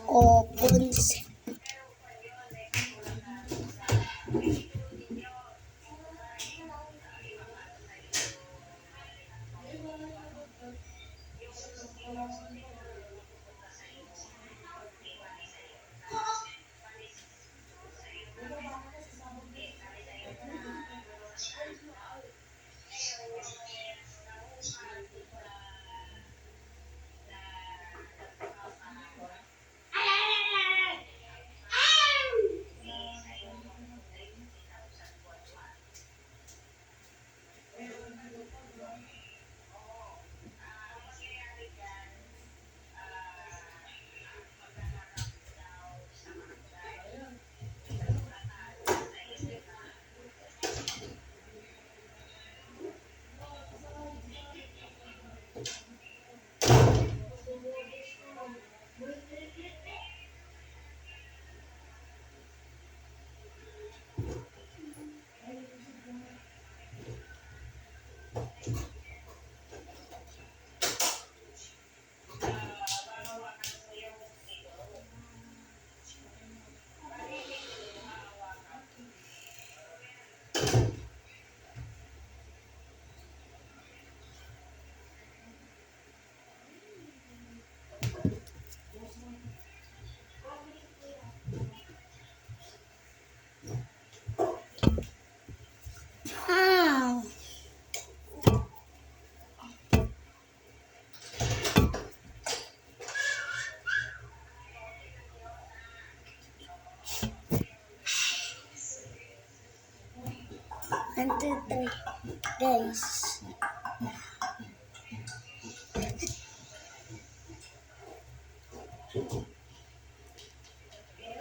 Opens. One, two, three, guys.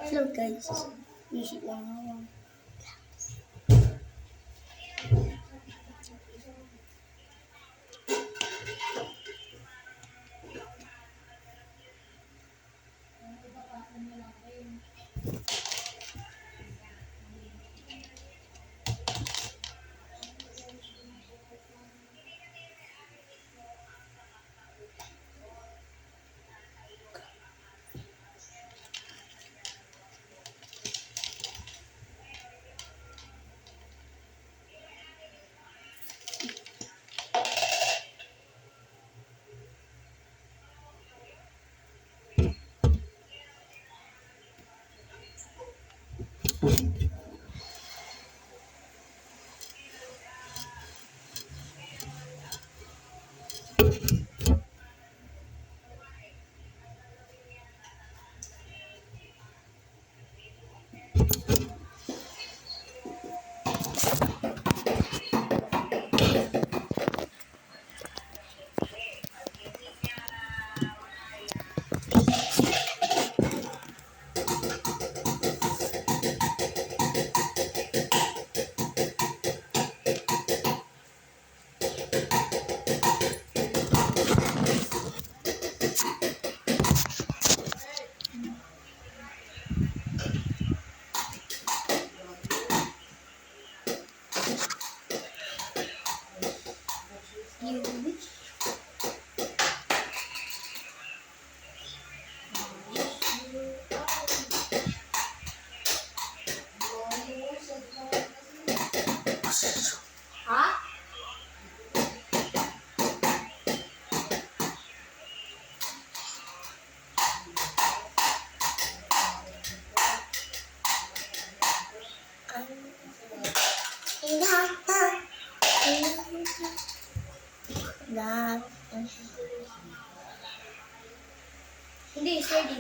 Hello, guys. Music lang ako. Hindi, sturdy.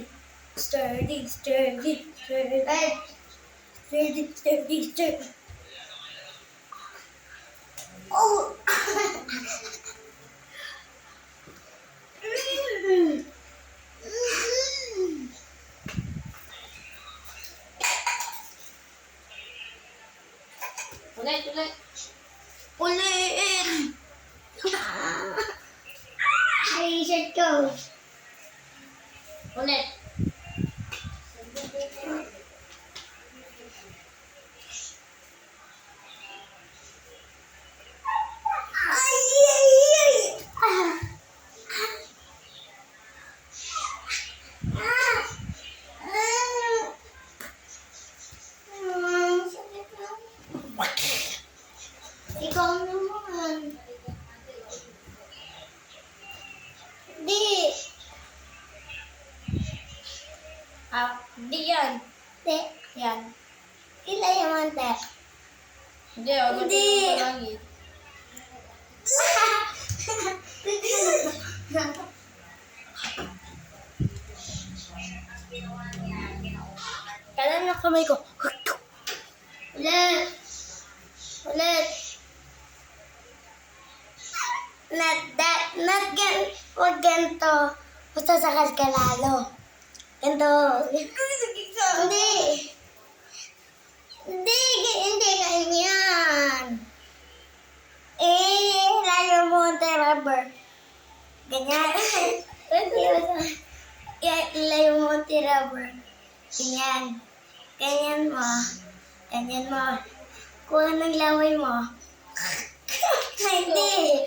Sturdy, sturdy, sturdy. Sturdy, sturdy, sturdy. Oh! Ulit, ulit. Ulit! Ay, shirt ko. Ulit. Ay, ay, ay. Hindi yan. Hindi. Yan. Sila yung mante. Hindi, huwag Hindi. ito langit. Kailan na kamay ko? Ulit. Ulit. Not gan, wag ganito. Basta sakal ka lalo. Ganito. Hindi. Hindi ganyan. Lalo mo ang rubber. Ganyan. Ilayo mo ang rubber. Ganyan. Ganyan mo. Ganyan mo. Kuha ng laway mo. Hindi.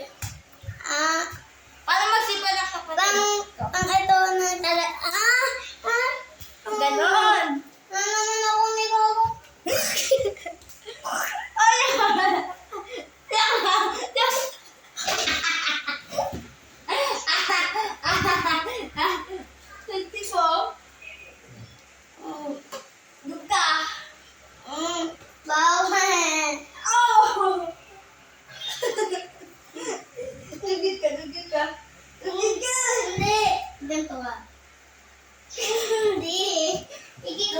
Paano magsipa ng kapatid? Pang ito na talaga. Ganon. Naman ako ni Gogo. Tipo, duka. Bawal. Oh! Dugit ka, dugit ka. Dugit ka. Hindi. Ganito ka. Hindi. Dugit ka.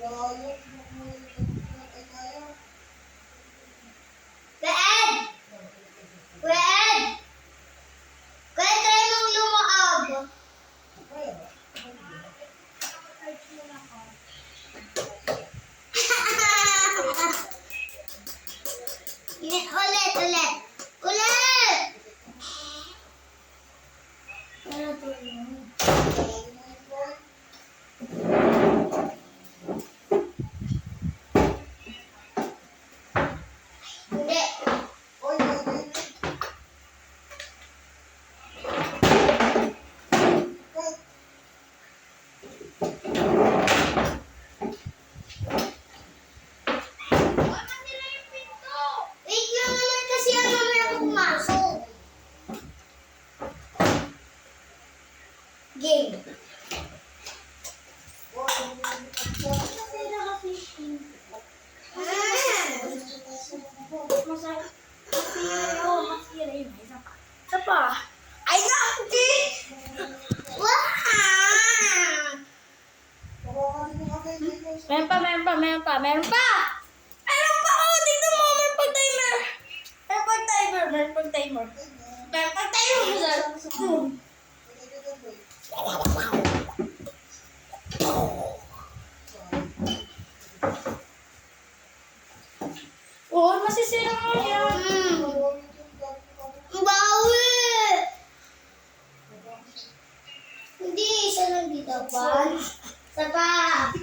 Mama! Kuya Ed! Kuya Ed! Kuya, try mong lumaab. Ulit, ulit. Ulit! Ano to yun? Hindi. Wait lang naman kasi ang mamaya ako pumasok. Game. Isa pa. Ay, hindi! Wow! Meron pa. Meron pa! Oh, tignan mo! Meron pang timer! Oh, masisira mo yan. Ang bawi! Hindi, isa lang dito pa. Isa pa.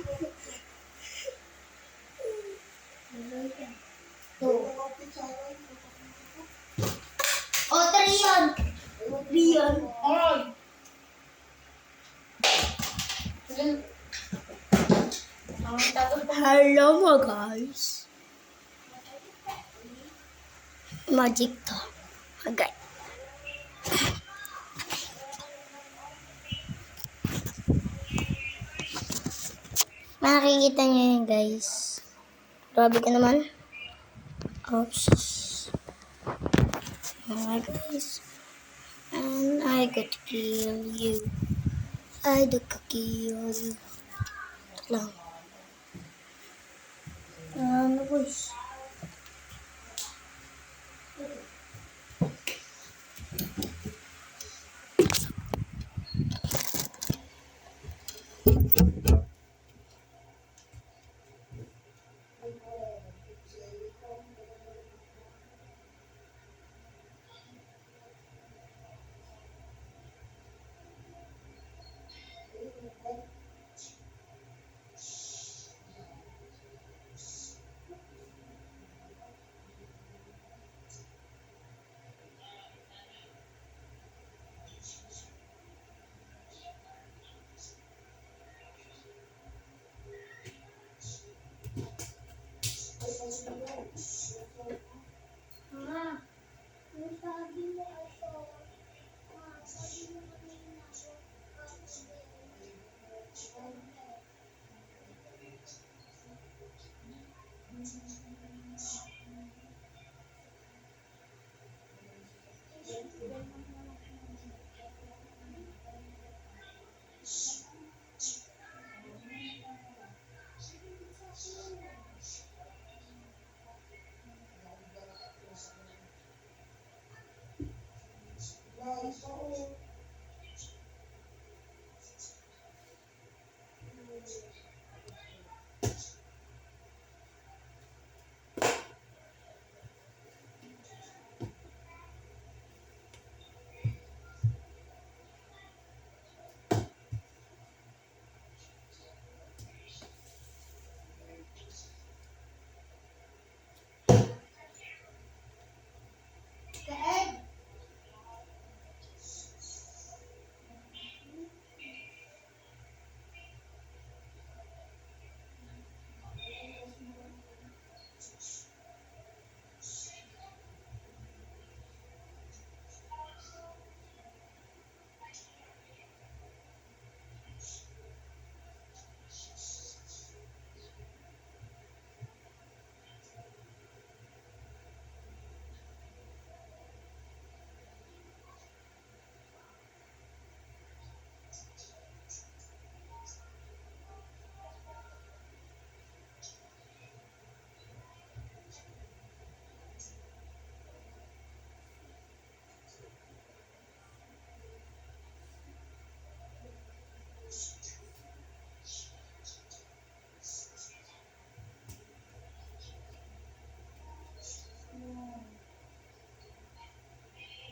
Two. O, 3 yun. 3 yun. Oy! Hello mga guys. Magic to. Okay. Makikita niyo yun guys. Grabe ka naman. Oops. Oh guys. And I got to kill you. I got to kill you. Ito lang. Ano guys?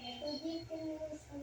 Ito dito yung sa